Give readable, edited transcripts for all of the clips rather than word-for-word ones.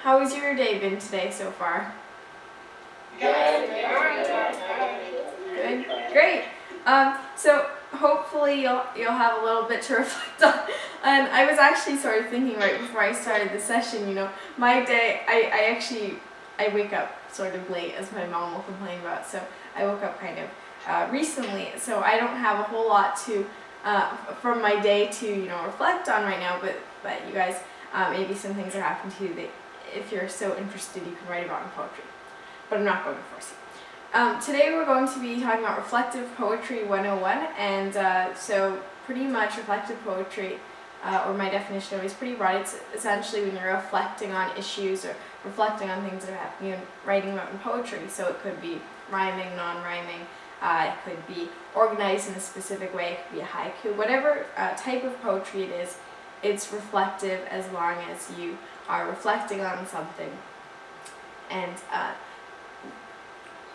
How has your day been today so far? Good. Good? Great. So hopefully you'll have a little bit to reflect on. And I was actually sort of thinking right before I started the session, my day, I wake up sort of late, as my mom will complain about. So I woke up kind of recently, so I don't have a whole lot to from my day to reflect on right now. But you guys, maybe some things are happening to you that, if you're so interested, you can write about in poetry. But I'm not going to force you. Today we're going to be talking about Reflective Poetry 101, and so pretty much reflective poetry, or my definition of it, is pretty broad. It's essentially when you're reflecting on issues or reflecting on things that are happening and writing about in poetry. So it could be rhyming, non-rhyming, it could be organized in a specific way, it could be a haiku, whatever type of poetry it is, it's reflective as long as you are reflecting on something and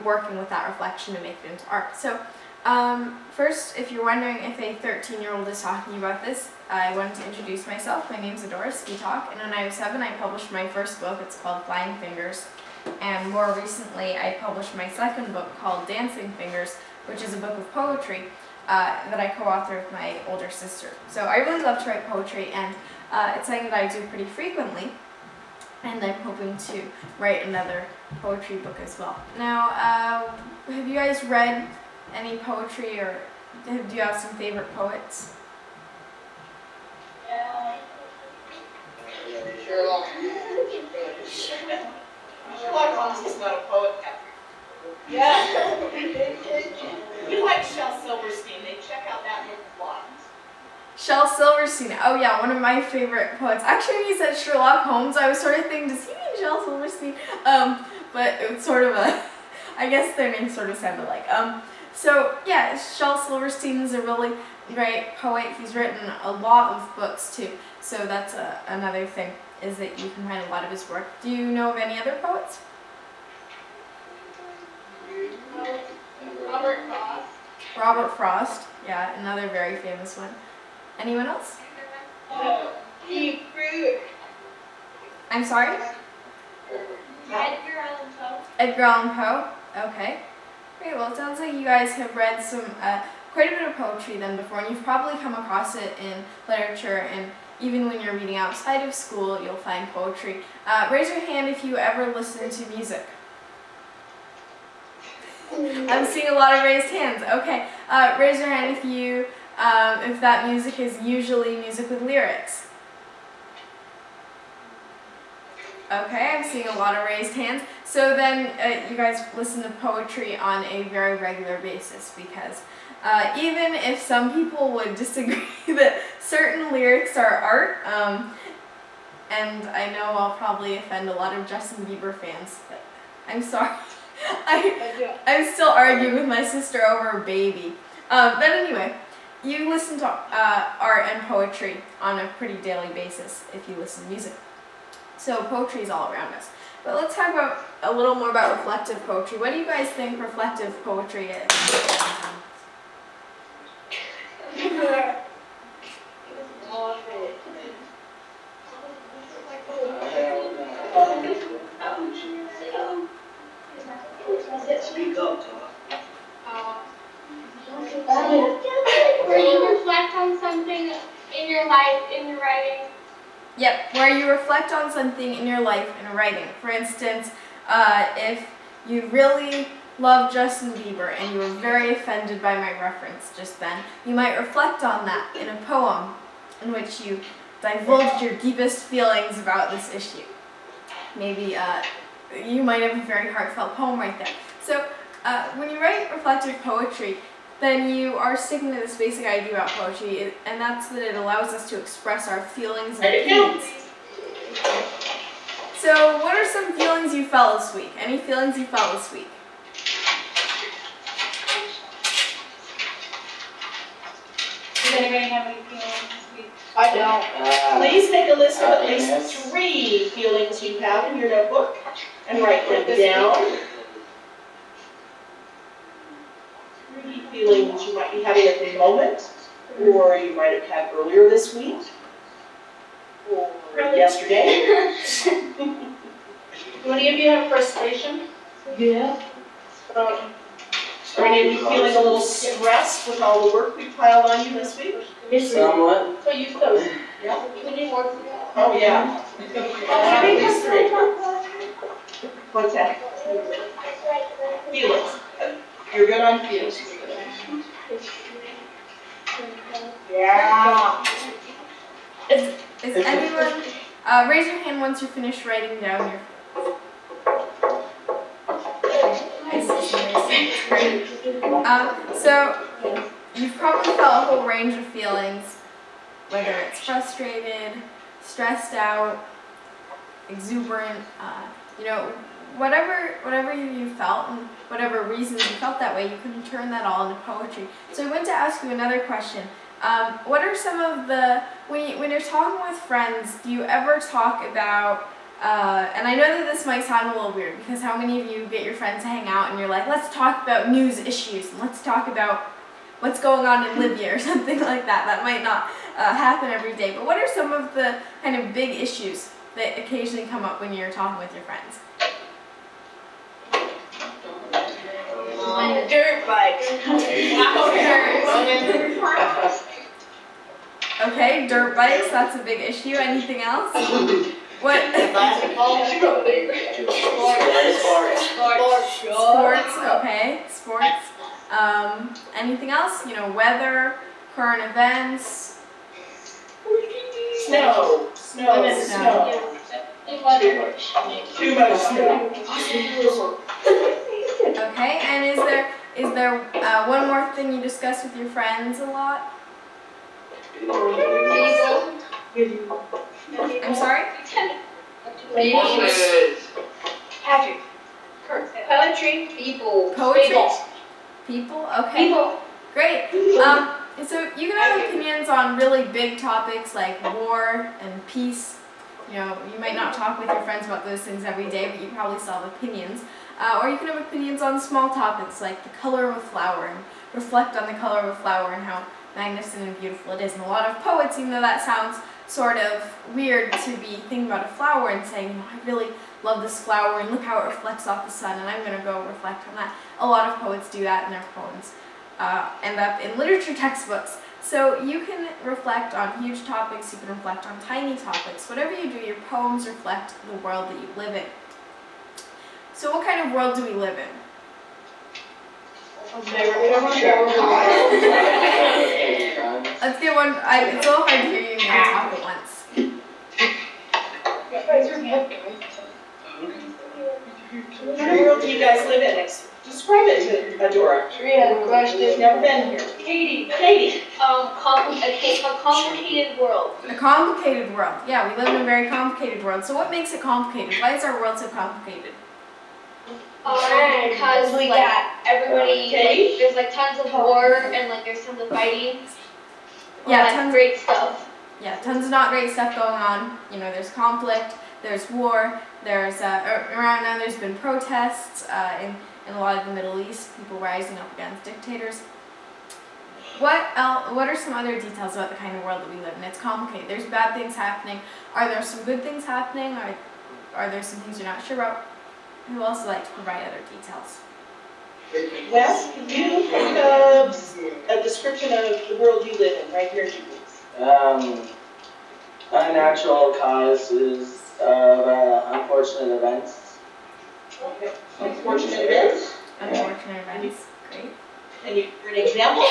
working with that reflection to make it into art. So first, if you're wondering if a 13-year-old is talking about this, I wanted to introduce myself. My name's Adora Skitalk, and when I was 7 I published my first book. It's called Flying Fingers, and more recently I published my second book called Dancing Fingers, which is a book of poetry that I co-authored with my older sister. So I really love to write poetry, and it's something that I do pretty frequently, and I'm hoping to write another poetry book as well. Now, have you guys read any poetry, or do you have some favorite poets? Yeah. Sherlock. Sherlock Holmes is not a poet. Yeah. You like Shel Silverstein. They check out that book a lot. Shel Silverstein. Oh yeah, one of my favorite poets. Actually, when he said Sherlock Holmes, I was sort of thinking, does he mean Shel Silverstein? But it's sort of I guess their names sort of sound alike. So yeah, Shel Silverstein is a really great poet. He's written a lot of books too. So that's another thing, is that you can find a lot of his work. Do you know of any other poets? Robert Frost. Robert Frost, yeah, another very famous one. Anyone else? I'm sorry? Edgar Allan Poe. Edgar Allan Poe? Okay. Great, well it sounds like you guys have read some quite a bit of poetry then before, and you've probably come across it in literature, and even when you're reading outside of school, you'll find poetry. Raise your hand if you ever listen to music. I'm seeing a lot of raised hands. Okay, raise your hand if that music is usually music with lyrics. Okay, I'm seeing a lot of raised hands. So then you guys listen to poetry on a very regular basis, because even if some people would disagree that certain lyrics are art, and I know I'll probably offend a lot of Justin Bieber fans, but I'm sorry. I'm still arguing with my sister over Baby. But anyway, you listen to art and poetry on a pretty daily basis if you listen to music. So poetry is all around us. But let's talk about a little more about reflective poetry. What do you guys think reflective poetry is? Speak up, Where you reflect on something in your life, in your writing. Yep, where you reflect on something in your life in writing. For instance, if you really love Justin Bieber and you were very offended by my reference just then, you might reflect on that in a poem in which you divulge your deepest feelings about this issue. Maybe you might have a very heartfelt poem right there. So when you write reflective poetry, then you are sticking to this basic idea about poetry, and that's that it allows us to express our feelings and opinions. So what are some feelings you felt this week? Any feelings you felt this week? Does anybody have any feelings this week? I don't. Please make a list of at least 3 feelings you have in your notebook and write them down. 3 feelings you might be having at the moment, or you might have had earlier this week, or yesterday. any of you have frustration? Yeah. Are any of you feeling a little stressed with all the work we piled on you this week? Somewhat. So use those. Yeah. Oh, yeah. At least 3. What's that? Feelings. You're good on feelings. Yeah. Is anyone, raise your hand once you're finished writing down your. I see somebody. Great. So you've probably felt a whole range of feelings, whether it's frustrated, stressed out, exuberant, whatever you felt and whatever reasons you felt that way, you can turn that all into poetry. So I want to ask you another question. What are some of the, when you're talking with friends, do you ever talk about, and I know that this might sound a little weird, because how many of you get your friends to hang out and you're like, let's talk about news issues, and let's talk about what's going on in Libya or something like that. That might not happen every day, but what are some of the kind of big issues that occasionally come up when you're talking with your friends? Dirt bikes. Okay, dirt bikes, that's a big issue. Anything else? What? Sports, okay, sports. Anything else? Weather, current events. Snow. Too much snow. Okay, and is there one more thing you discuss with your friends a lot? I'm sorry? Patrick. Poetry. People. Poetry? People? Okay. People. Great. So you can have opinions on really big topics like war and peace. You might not talk with your friends about those things every day, but you probably still have opinions. Or you can have opinions on small topics like the color of a flower and reflect on the color of a flower and how magnificent and beautiful it is. And a lot of poets, even though that sounds sort of weird to be thinking about a flower and saying, I really love this flower and look how it reflects off the sun and I'm going to go reflect on that. A lot of poets do that, and their poems end up in literature textbooks. So you can reflect on huge topics, you can reflect on tiny topics. Whatever you do, your poems reflect the world that you live in. So what kind of world do we live in? Let's get one. It's a little hard to hear you when you talk at once. What kind of world do you guys live in? Describe it to Adora. She's never been here. Katie. A complicated world. A complicated world. Yeah, we live in a very complicated world. So what makes it complicated? Why is our world so complicated? Because everybody, there's tons of war and there's tons of fighting. Yeah, tons of great stuff. Yeah, tons of not great stuff going on. There's conflict, there's war, there's around now there's been protests in a lot of the Middle East, people rising up against dictators. What are some other details about the kind of world that we live in? It's complicated. There's bad things happening. Are there some good things happening? Are there some things you're not sure about? Who else would like to provide other details? Wes, can you give a description of the world you live in right here? Unnatural causes of unfortunate events. Okay. Unfortunate events? Unfortunate events. Great. And you for an example?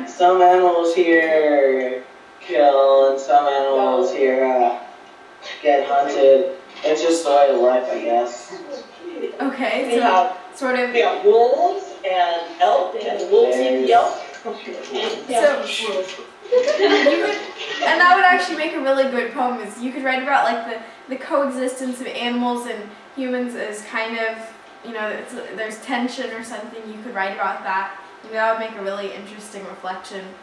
Some animals here kill, and some animals here get hunted. It's just the way of life, I guess. Okay, We so have sort of. wolves and elk and wolves eat the elk. And that would actually make a really good poem. Is you could write about the coexistence of animals and humans as kind of there's tension or something. You could write about that. That would make a really interesting reflection.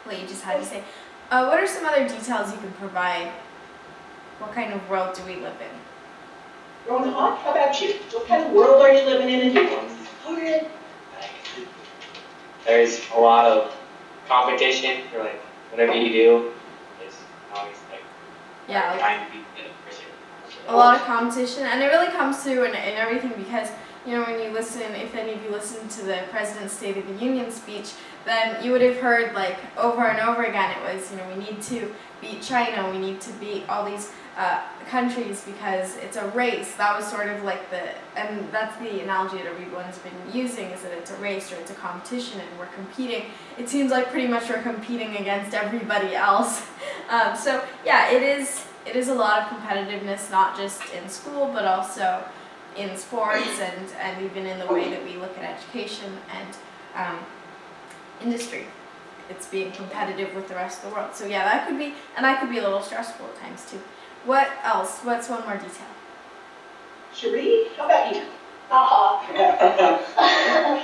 What you just had to say. What are some other details you can provide? What kind of world do we live in? Ronan, how about you? What kind of world are you living in and There's a lot of competition for whatever you do. It's always yeah, like trying to be good for certain a lot of competition, and it really comes through in everything because, you know, when you listen, if any of you listened to the President's State of the Union speech, then you would have heard like over and over again it was, you know, we need to beat China, we need to beat all these countries because it's a race. That was sort of like and that's the analogy that everyone's been using, is that it's a race or it's a competition and we're competing. It seems like pretty much we're competing against everybody else. So yeah, it is a lot of competitiveness, not just in school, but also in sports and even in the way that we look at education and industry. It's being competitive with the rest of the world. So yeah, that could be a little stressful at times too. What else? What's one more detail? Cherie, how about you?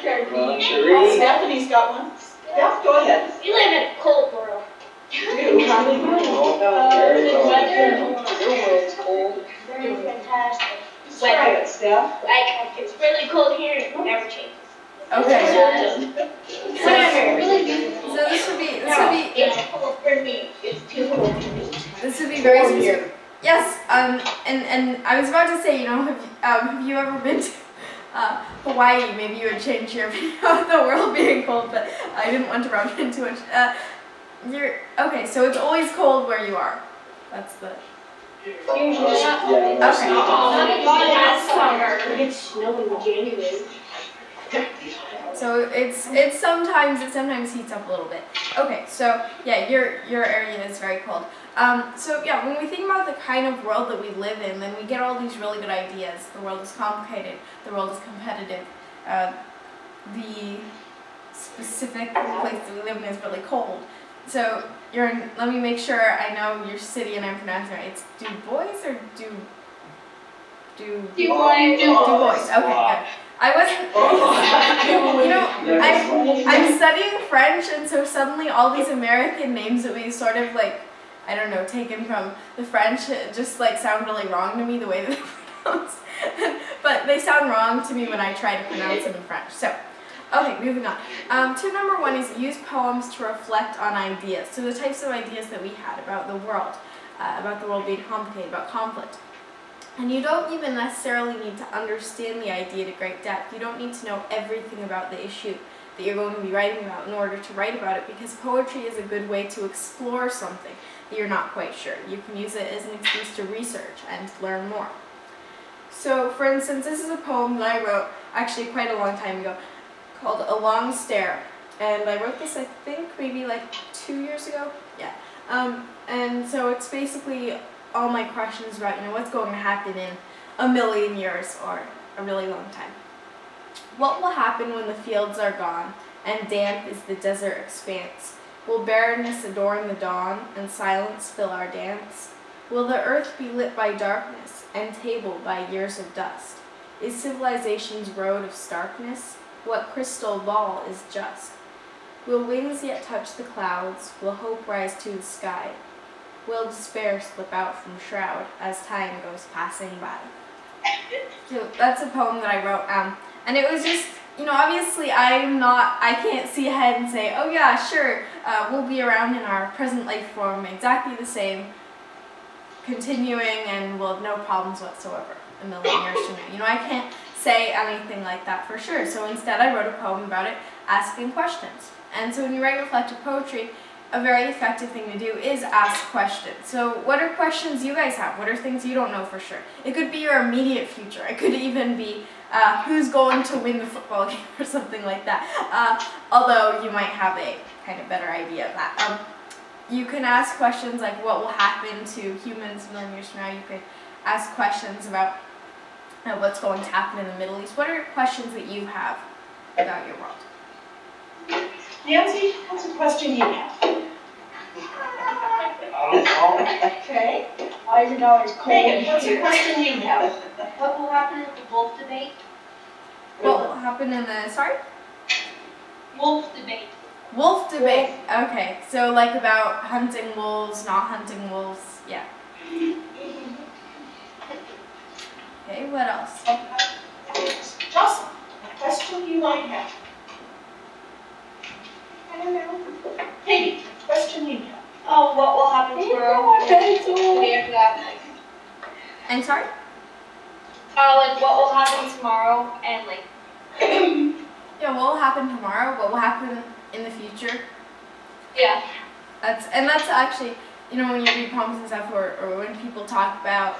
Sure. Well, Cherie. Stephanie's got one. Steph, go ahead. We live in a cold world. You do, huh? Very The cold. weather Your world's cold. very fantastic. Describe it, Steph. Like, it's really cold here and it never changes. Okay. Whatever, really beautiful. So this would be It's cold for me. It's too cold for me. this would be very specific. Yes. And I was about to say, you know, have you ever been to Hawaii? Maybe you would change your view of the world being cold, but I didn't want to rub it in too much. Okay, so it's always cold where you are. That's the. Usually not. Okay. Last summer, it's snowing in January. So it sometimes heats up a little bit. Okay, so yeah, your area is very cold. So yeah, when we think about the kind of world that we live in, then we get all these really good ideas. The world is complicated. The world is competitive. The specific place that we live in is really cold. So let me make sure I know your city and I'm pronouncing it right. It's Du Bois or Du Bois. Okay, good. I wasn't, you know, I'm studying French, and so suddenly all these American names that we sort of like, I don't know, taken from the French just like sound really wrong to me the way that they're pronounced. But they sound wrong to me when I try to pronounce them in French. So, okay, moving on. Tip number 1 is use poems to reflect on ideas. So the types of ideas that we had about the world being complicated, about conflict. And you don't even necessarily need to understand the idea to great depth. You don't need to know everything about the issue that you're going to be writing about in order to write about it, because poetry is a good way to explore something that you're not quite sure. You can use it as an excuse to research and learn more. So, for instance, this is a poem that I wrote actually quite a long time ago called A Long Stare. And I wrote this, I think, maybe like 2 years ago. Yeah. And so it's basically all my questions about, you know, what's going to happen in a million years or a really long time. What will happen when the fields are gone and damp is the desert expanse? Will barrenness adorn the dawn and silence fill our dance? Will the earth be lit by darkness and tabled by years of dust? Is civilization's road of starkness? What crystal ball is just? Will wings yet touch the clouds? Will hope rise to the sky? Will despair slip out from shroud as time goes passing by? So that's a poem that I wrote, and it was just, you know, obviously I can't see ahead and say, oh yeah, sure, we'll be around in our present life form exactly the same, continuing, and we'll have no problems whatsoever a million years from now. You know, I can't say anything like that for sure, so instead I wrote a poem about it, asking questions. And so when you write reflective poetry, a very effective thing to do is ask questions. So what are questions you guys have? What are things you don't know for sure? It could be your immediate future. It could even be who's going to win the football game or something like that. Although you might have a kind of better idea of that. You can ask questions like what will happen to humans a million years from now. You could ask questions about what's going to happen in the Middle East. What are questions that you have about your world? Nancy, what's a question you have? I don't know. Okay. Why is it always cold Megan, what's a here? question you have? What will happen at the wolf debate? What will happen in the, sorry? Wolf debate. Wolf debate. Okay, so like about hunting wolves, not hunting wolves. Yeah. Okay, what else? Jocelyn, a question you might have. I don't know. Katie, question you have. Oh, what will happen to our like that. Like, I'm sorry? like what will happen tomorrow and like. Yeah, what will happen tomorrow? What will happen in the future? Yeah. That's actually, you know, when you read poems and stuff, or when people talk about,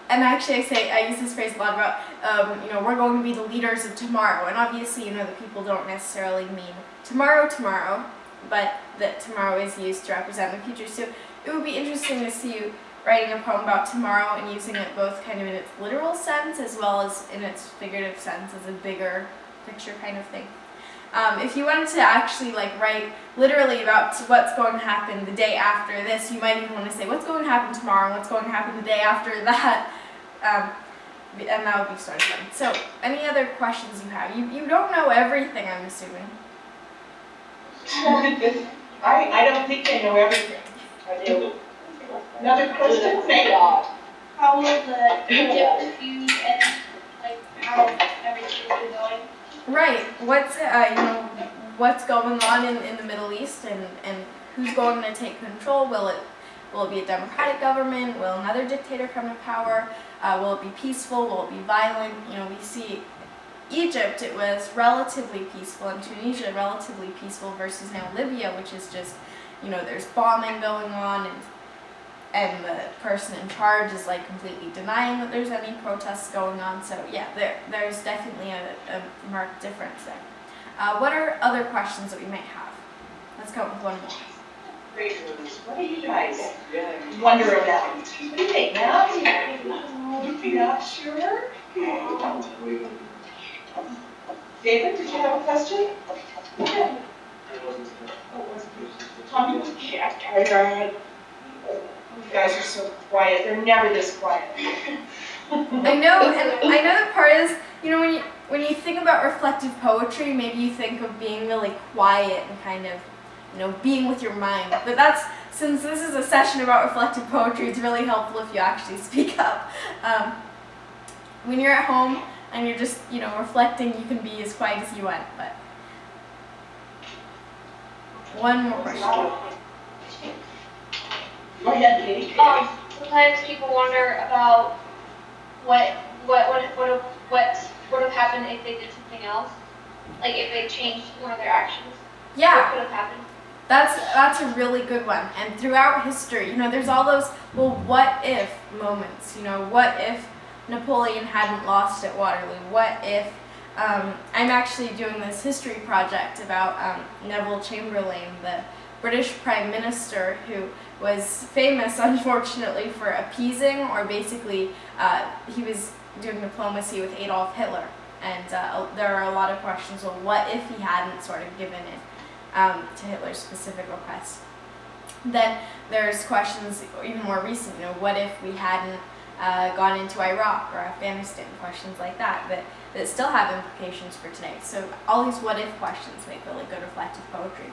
and actually I use this phrase a lot about, you know, we're going to be the leaders of tomorrow, and obviously, you know, the people don't necessarily mean tomorrow, but that tomorrow is used to represent the future. So it would be interesting to see you writing a poem about tomorrow and using it both kind of in its literal sense as well as in its figurative sense as a bigger picture kind of thing. If you wanted to actually like write literally about what's going to happen the day after this, you might even want to say what's going to happen tomorrow and what's going to happen the day after that, and that would be sort of fun. So, any other questions you have? You don't know everything, I'm assuming. I don't think they know everything. I do. Another question, say. How will the Egypt refuse and like how everything's been going? Right. What's you know, what's going on in the Middle East, and who's going to take control? Will it be a democratic government? Will another dictator come to power? Will it be peaceful? Will it be violent? You know, we see Egypt, it was relatively peaceful, and Tunisia relatively peaceful versus now Libya, which is just, you know, there's bombing going on, and the person in charge is like completely denying that there's any protests going on. So yeah, there's definitely a marked difference there. What are other questions that we might have? Let's go with one more. What do you guys wonder about? What do you think, Matt? You're not sure? David, did you have a question? Yeah. Tommy? Yeah, you guys are so quiet. They're never this quiet. I know, and I know the part is, you know, when you think about reflective poetry, maybe you think of being really quiet and kind of, you know, being with your mind. But that's, since this is a session about reflective poetry, it's really helpful if you actually speak up. When you're at home and you're just, you know, reflecting, you can be as quiet as you want. But one more question. Go ahead, Katie. Sometimes people wonder about what would have happened if they did something else, like if they changed one of their actions. Yeah. What could have happened? That's a really good one. And throughout history, you know, there's all those, well, what if moments, you know, what if Napoleon hadn't lost at Waterloo? What if, I'm actually doing this history project about Neville Chamberlain, the British Prime Minister who was famous, unfortunately, for appeasing, or basically he was doing diplomacy with Adolf Hitler. And there are a lot of questions, well, what if he hadn't sort of given in to Hitler's specific request? Then there's questions even more recent, you know, what if we hadn't gone into Iraq or Afghanistan, questions like that still have implications for today. So all these what if questions make really good reflective poetry.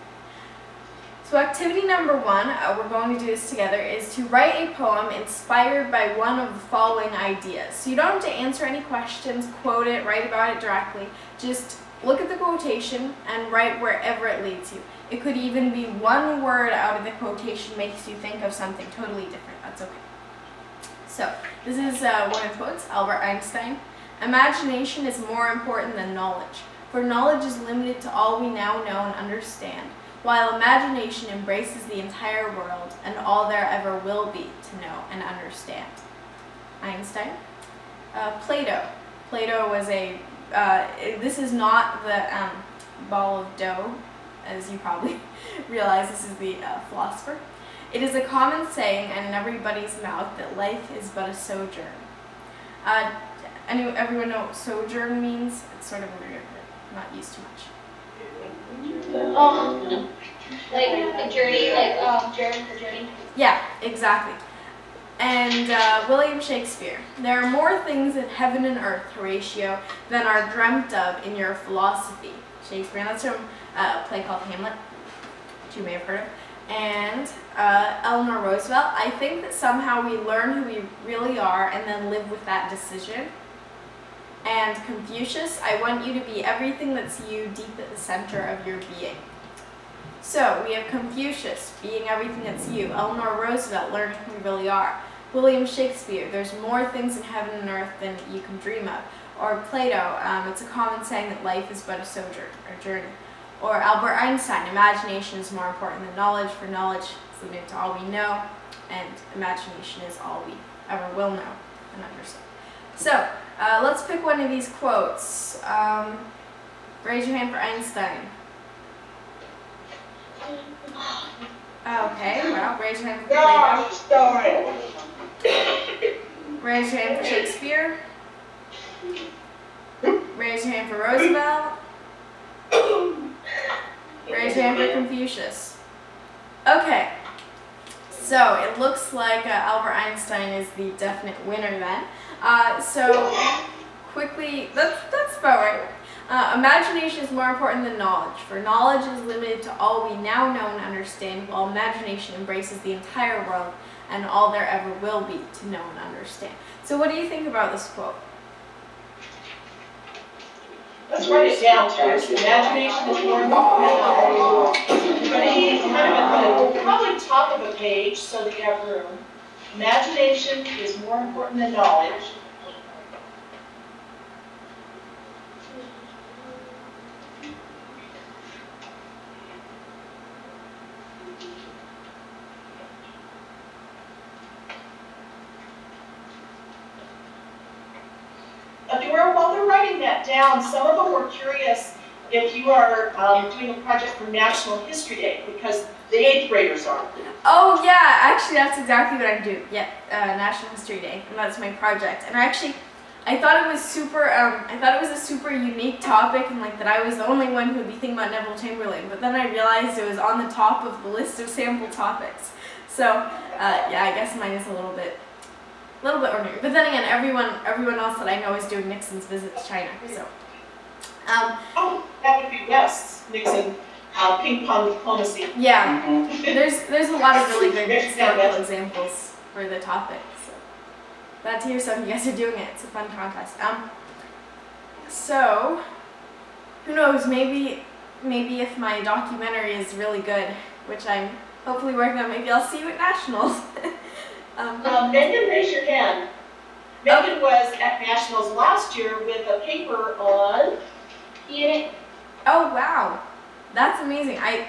So activity number 1, we're going to do this together, is to write a poem inspired by one of the following ideas. So you don't have to answer any questions, quote it, write about it directly. Just look at the quotation and write wherever it leads you. It could even be one word out of the quotation makes you think of something totally different. That's okay. So this is one of the quotes, Albert Einstein. Imagination is more important than knowledge, for knowledge is limited to all we now know and understand, while imagination embraces the entire world and all there ever will be to know and understand. Einstein. Plato. Plato was a, this is not the ball of dough, as you probably realize, this is the philosopher. It is a common saying and in everybody's mouth that life is but a sojourn. Everyone know what sojourn means? It's sort of weird, but not used too much. Like a journey, the journey. Yeah, exactly. And William Shakespeare. There are more things in heaven and earth, Horatio, than are dreamt of in your philosophy. Shakespeare, and that's from a play called Hamlet, which you may have heard of. And Eleanor Roosevelt. I think that somehow we learn who we really are and then live with that decision. And Confucius, I want you to be everything that's you deep at the center of your being. So we have Confucius, being everything that's you. Eleanor Roosevelt, learning who we really are. William Shakespeare, there's more things in heaven and earth than you can dream of. Or Plato, it's a common saying that life is but a sojourn or journey. Or Albert Einstein, imagination is more important than knowledge, for knowledge is limited to all we know, and imagination is all we ever will know and understand. So, let's pick one of these quotes. Raise your hand for Einstein. Okay, well, raise your hand for Plato. Raise your hand for Shakespeare. Raise your hand for Roosevelt. Raise your hand for Confucius. Okay, so it looks like Albert Einstein is the definite winner then. So quickly, that's about right. Imagination is more important than knowledge, for knowledge is limited to all we now know and understand, while imagination embraces the entire world and all there ever will be to know and understand. So what do you think about this quote? Let's write it down first. Imagination is more important than knowledge. We're gonna use kind of at the probably top of a page so that you have room. Imagination is more important than knowledge. Dora, while they're writing that down, some of them were curious if you are doing a project for National History Day, because the 8th graders are. Oh yeah, actually that's exactly what I'm doing. Yeah, National History Day, and that's my project. And I thought it was super. I thought it was a super unique topic, and like that I was the only one who would be thinking about Neville Chamberlain. But then I realized it was on the top of the list of sample topics. So yeah, I guess mine is a little bit ordinary. But then again, everyone else that I know is doing Nixon's visit to China. So. Oh, that would be Wes, Nixon, ping pong diplomacy. Yeah, Mhm. there's a lot of really good Yeah, sample that's- examples for the topic. So glad to hear some of you guys are doing it. It's a fun contest. So who knows? Maybe if my documentary is really good, which I'm hopefully working on, maybe I'll see you at nationals. Megan, raise your hand. Megan was at Nationals last year with a paper on. Oh wow, that's amazing. I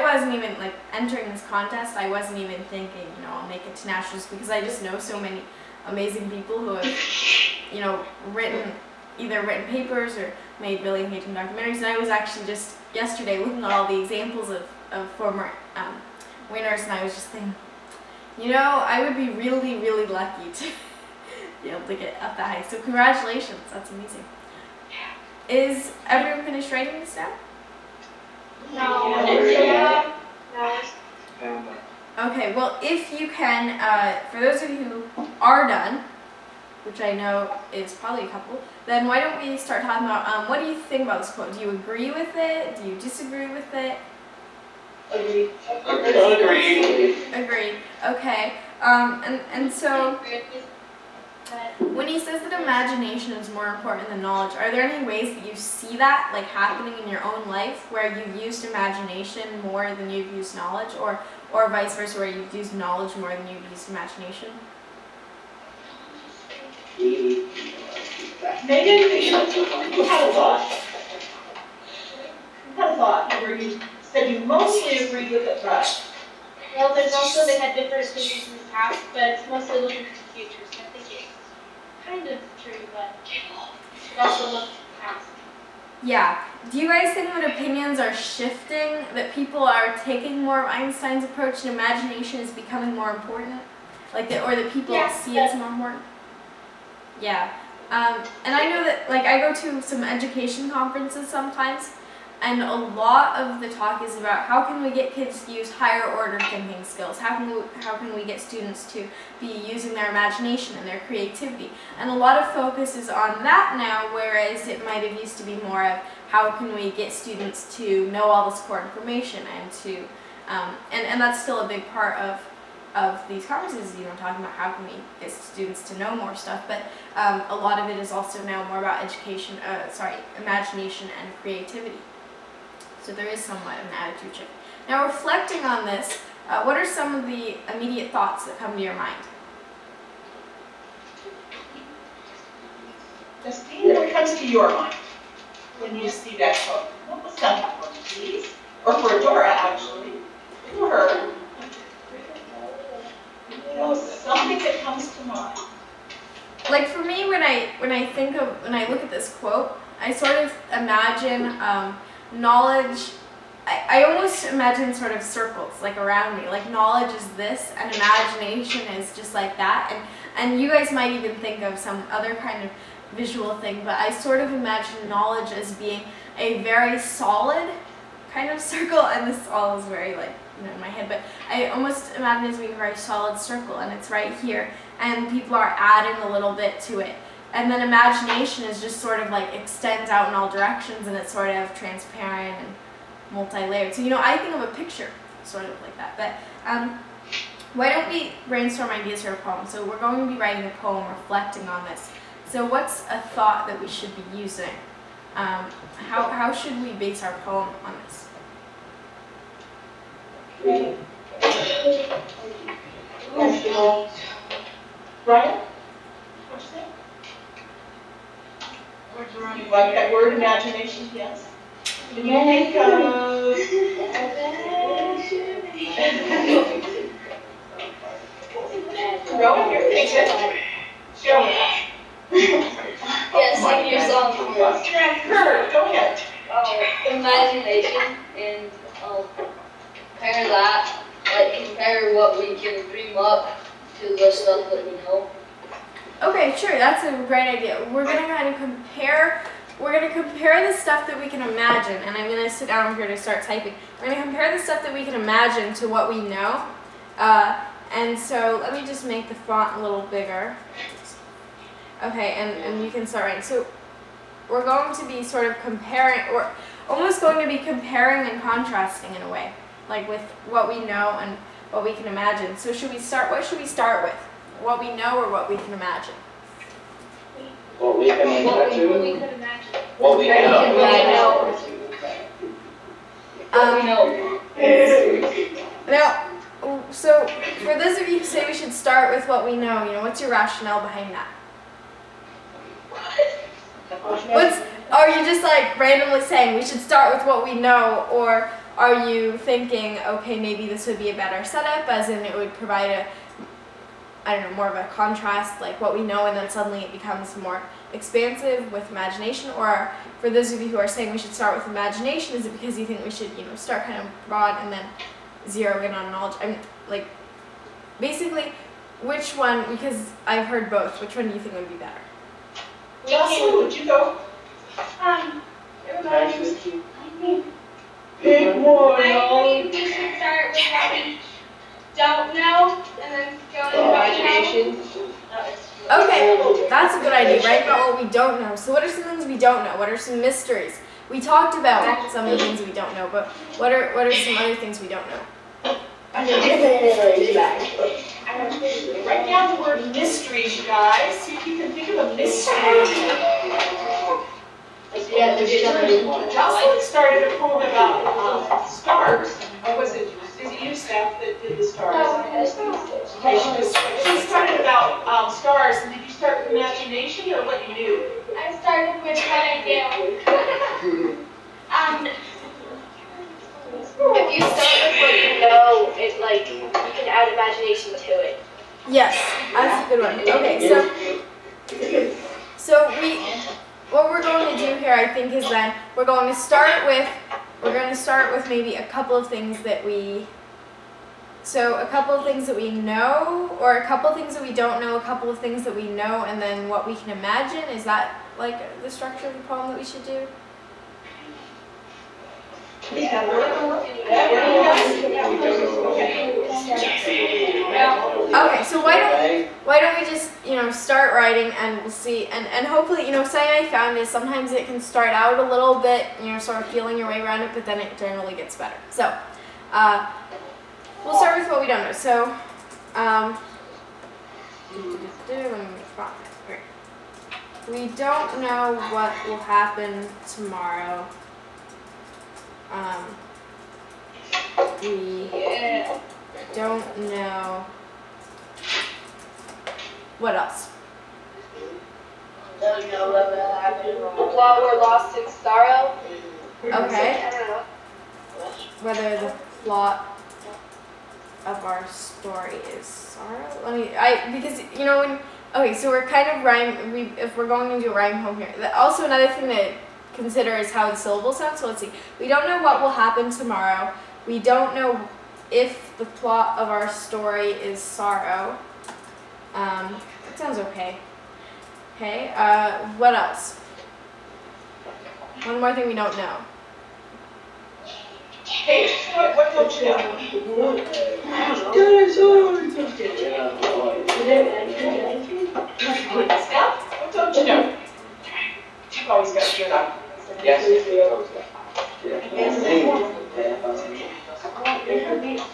wasn't even like entering this contest. I wasn't even thinking, I'll make it to nationals, because I just know so many amazing people who have, either written papers or made really engaging documentaries. And I was actually just yesterday looking at all the examples of former winners, and I was just thinking, I would be really, really lucky to be able to get up that high. So congratulations, that's amazing. Is everyone finished writing this down? No. Okay, well, if you can, for those of you who are done, which I know is probably a couple, then why don't we start talking about, what do you think about this quote? Do you agree with it? Do you disagree with it? Agree. Agree. Okay. And so when he says that imagination is more important than knowledge, are there any ways that you see that like happening in your own life, where you've used imagination more than you've used knowledge, or vice versa, where you've used knowledge more than you've used imagination? Megan, you had a thought. You had a thought where you said you mostly agreed with it, but. Well, there's also they had different opinions in the past, but it's mostly looking to the future, so I think it's kind of true, but it also look to the past. Yeah. Do you guys think that opinions are shifting, that people are taking more of Einstein's approach and imagination is becoming more important? Or that people see it as more important? Yeah. And I know that, I go to some education conferences sometimes, and a lot of the talk is about how can we get kids to use higher order thinking skills? How can we get students to be using their imagination and their creativity? And a lot of focus is on that now, whereas it might have used to be more of how can we get students to know all this core information and to, and that's still a big part of these conferences, talking about how can we get students to know more stuff, but a lot of it is also now more about imagination and creativity. So there is somewhat of an attitude shift. Now, reflecting on this, what are some of the immediate thoughts that come to your mind? comes to your mind when you see that quote? What was that one, please? Or for Dora, actually. For her. Something that comes to mind. Like for me, when I look at this quote, I sort of imagine knowledge. I almost imagine sort of circles like around me. Like knowledge is this, and imagination is just like that. And you guys might even think of some other kind of visual thing, but I sort of imagine knowledge as being a very solid kind of circle, and this all is very like, in my head, but I almost imagine it as being a very solid circle, and it's right here, and people are adding a little bit to it. And then imagination is just sort of like extends out in all directions, and it's sort of transparent and multi-layered. So, I think of a picture sort of like that. But why don't we brainstorm ideas for a poem? So we're going to be writing a poem reflecting on this. So what's a thought that we should be using? How should we base our poem on this? Brian? What'd you say? You like that word, imagination? Yes. Can you think of... Rowan, you're thinking. Show us. Yeah, sing your song first. Kurt, go ahead. Imagination, and compare that, like compare what we can dream up to the stuff that we know. Okay, sure, that's a great idea. We're gonna kind of compare the stuff that we can imagine, and I'm gonna sit down here to start typing. We're gonna compare the stuff that we can imagine to what we know. And so let me just make the font a little bigger. Okay, and you can start writing. So we're going to be sort of comparing, or almost going to be comparing and contrasting in a way, like with what we know and what we can imagine. So what should we start with? What we know or what we can imagine? What we can What we imagine. could imagine. What we know. Now, so for those of you who say we should start with what we know, what's your rationale behind that? Are you just like randomly saying we should start with what we know, or are you thinking, okay, maybe this would be a better setup, as in it would provide more of a contrast, like what we know, and then suddenly it becomes more expansive with imagination? Or for those of you who are saying we should start with imagination, is it because you think we should, start kind of broad and then zero in on knowledge? Basically, which one, because I've heard both, which one do you think would be better? Jocelyn, would you go? Pick one. I think we should start with what we don't know, and then go into Imagination. Okay, that's a good idea. Write about what we don't know. So what are some things we don't know? What are some mysteries? We talked about some of the things we don't know, but what are some other things we don't know? Write down the word mysteries, you guys. See if you can think of a mystery. Jocelyn started a poem about stars. Or was it you, Steph, that did the stars? Okay, she started about stars. And did you start with imagination or what you knew? I started with what I do. If you start with what you know, it like you can add imagination to it. Yes, that's a good one. Okay, so what we're going to do here, I think, is then we're going to start with maybe a couple of things that we know, or a couple of things that we don't know, a couple of things that we know, and then what we can imagine. Is that like the structure of the poem that we should do? Okay, so why don't we just start writing, and we'll see, and hopefully something I found is sometimes it can start out a little bit, sort of feeling your way around it, but then it generally gets better. So we'll start with what we don't know. So we don't know what will happen tomorrow. We don't know what else. Don't know what will happen. While we're lost in sorrow. Okay. I don't know. Whether the plot of our story is sorrow. Because you know when. Okay, so we're kind of if we're going to do a rhyme home here. Also, another thing to consider is how the syllables sound. So let's see. We don't know what will happen tomorrow. We don't know if the plot of our story is sorrow. That sounds okay. Okay. What else? One more thing we don't know. Hey, what don't you know? Scott, what don't you know? You've always got good eye. Yes.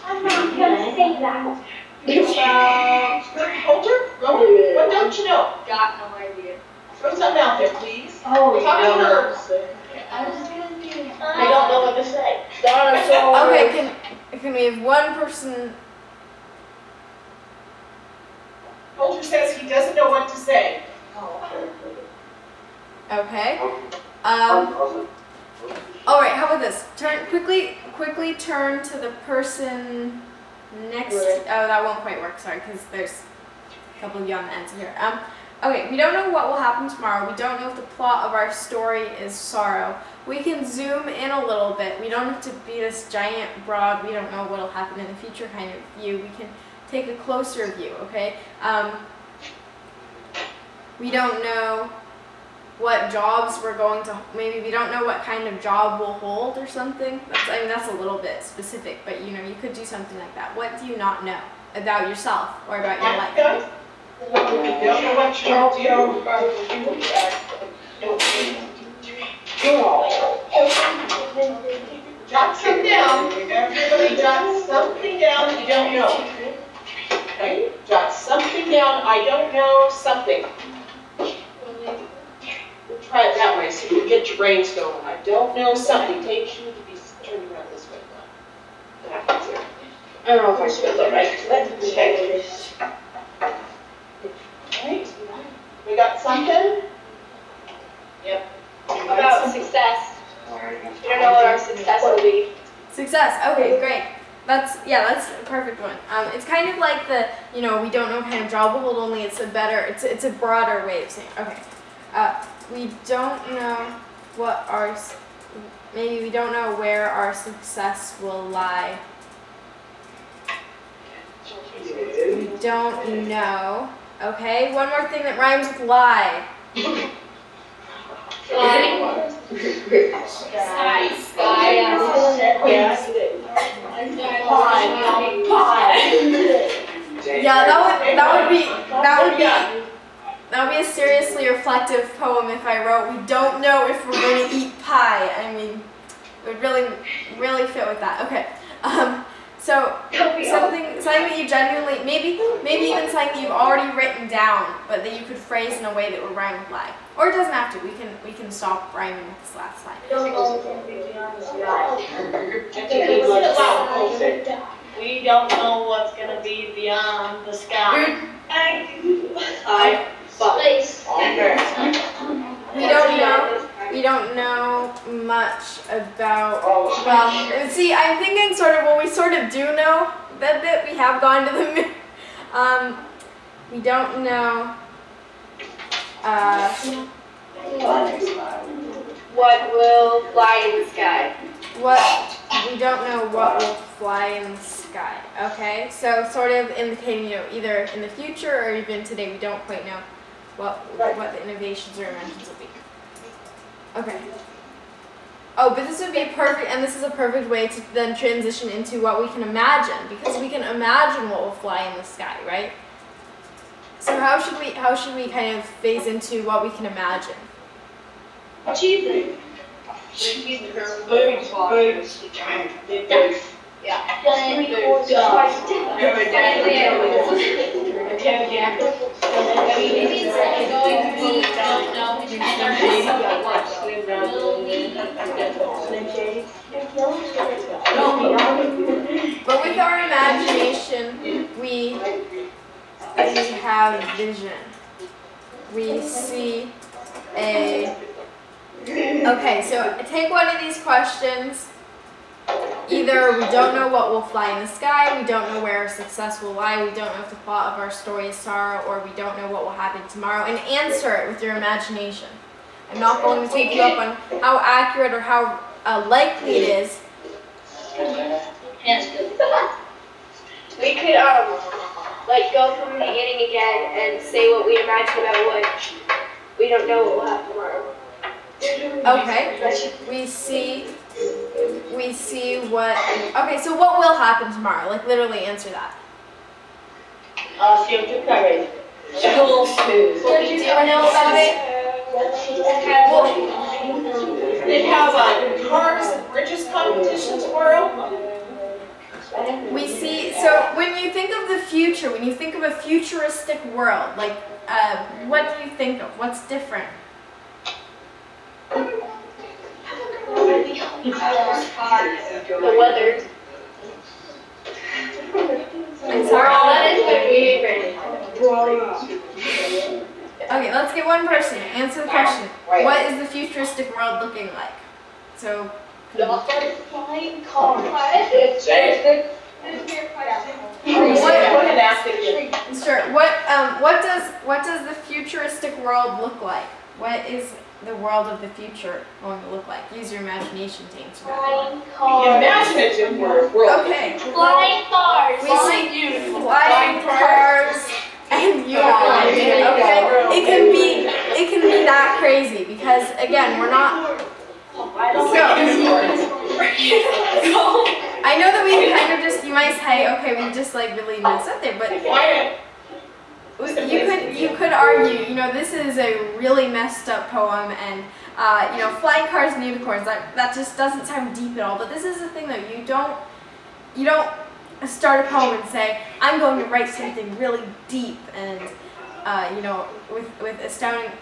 I'm not gonna say that. Holder, what don't you know? Got no idea. Throw something out there, please. Oh, Talk to her. I was gonna do. I don't know what to say. Okay, can we have one person? Holder says he doesn't know what to say. Okay. All right. How about this? Quickly turn to the person next. Oh, that won't quite work. Sorry, because there's a couple of you on the ends here. Okay. We don't know what will happen tomorrow. We don't know if the plot of our story is sorrow. We can zoom in a little bit. We don't have to be this giant, broad, we don't know what will happen in the future kind of view. We can take a closer view, okay? We don't know what jobs we're going to, maybe we don't know what kind of job we'll hold or something. That's a little bit specific, but you could do something like that. What do you not know about yourself or about your life? You don't know what you're going Jot some down. Everybody jot something down you don't know. Okay? Jot something down. I don't know something. We'll try it that way so you can get your brains going. I don't know something. Takes you to be turned around this way. That happens here. I don't know if I spelled that right. Let's check this. Right. We got something? Yep. About success. We don't know what our success will be. Success. Okay, great. That's a perfect one. It's kind of like we don't know what kind of job we'll hold. Only it's a broader way of saying. Okay. We don't know we don't know where our success will lie. We don't know. Okay. One more thing that rhymes with lie. Yeah, that would be a seriously reflective poem if I wrote, we don't know if we're going to eat pie. It would really fit with that. Okay. So something that you genuinely, maybe even something that you've already written down, but that you could phrase in a way that would rhyme with lie. Or it doesn't have to. We can stop rhyming with this last line. We don't know what's gonna be beyond the sky. Space. We don't know much about, see, I'm thinking we sort of do know that bit. We have gone to the moon. We don't know, What will fly in the sky? we don't know what will fly in the sky, okay? So sort of indicating, either in the future or even today, we don't quite know what the innovations or inventions will be. Okay. Oh, but this would be perfect, and this is a perfect way to then transition into what we can imagine, because we can imagine what will fly in the sky, right? So how should we kind of phase into what we can imagine? Achievement. But with our imagination, we have vision. We see Okay, so take one of these questions. Either we don't know what will fly in the sky, we don't know where our success will lie, we don't know if the plot of our story is sorrow, or we don't know what will happen tomorrow, and answer it with your imagination. I'm not going to take you up on how accurate or how likely it is. Hands good. We could like go from the beginning again and say what we imagine about what we don't know what will happen tomorrow. Okay, we see what, okay, so what will happen tomorrow? Like literally answer that. CO2 coverage. Little smooth. What do you know about it? They have cars and bridges competition tomorrow. We see, so when you think of the future, when you think of a futuristic world, like, what do you think of? What's different? The weather. I'm sorry. That is my favorite. Okay, let's get one person. Answer the question. What is the futuristic world looking like? So, Flying cars. Say Go ahead and ask it again. sure. What does the futuristic world look like? What is the world of the future going to look like? Use your imagination to answer that. Flying cars. Imaginative world. Okay. Flying cars. We see flying cars and unicorns. Okay. It can be that crazy because again, we're not. I know that we kind of just, you might say, okay, we just like really messed up there, but you could argue, you know, this is a really messed up poem, and you know, flying cars and unicorns, that just doesn't sound deep at all. But this is the thing, though, you don't start a poem and say, I'm going to write something really deep and you know, with astounding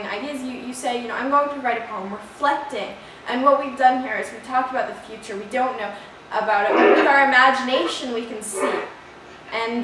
ideas. You say, you know, I'm going to write a poem reflecting. And what we've done here is we talked about the future. We don't know about it, but with our imagination we can see. And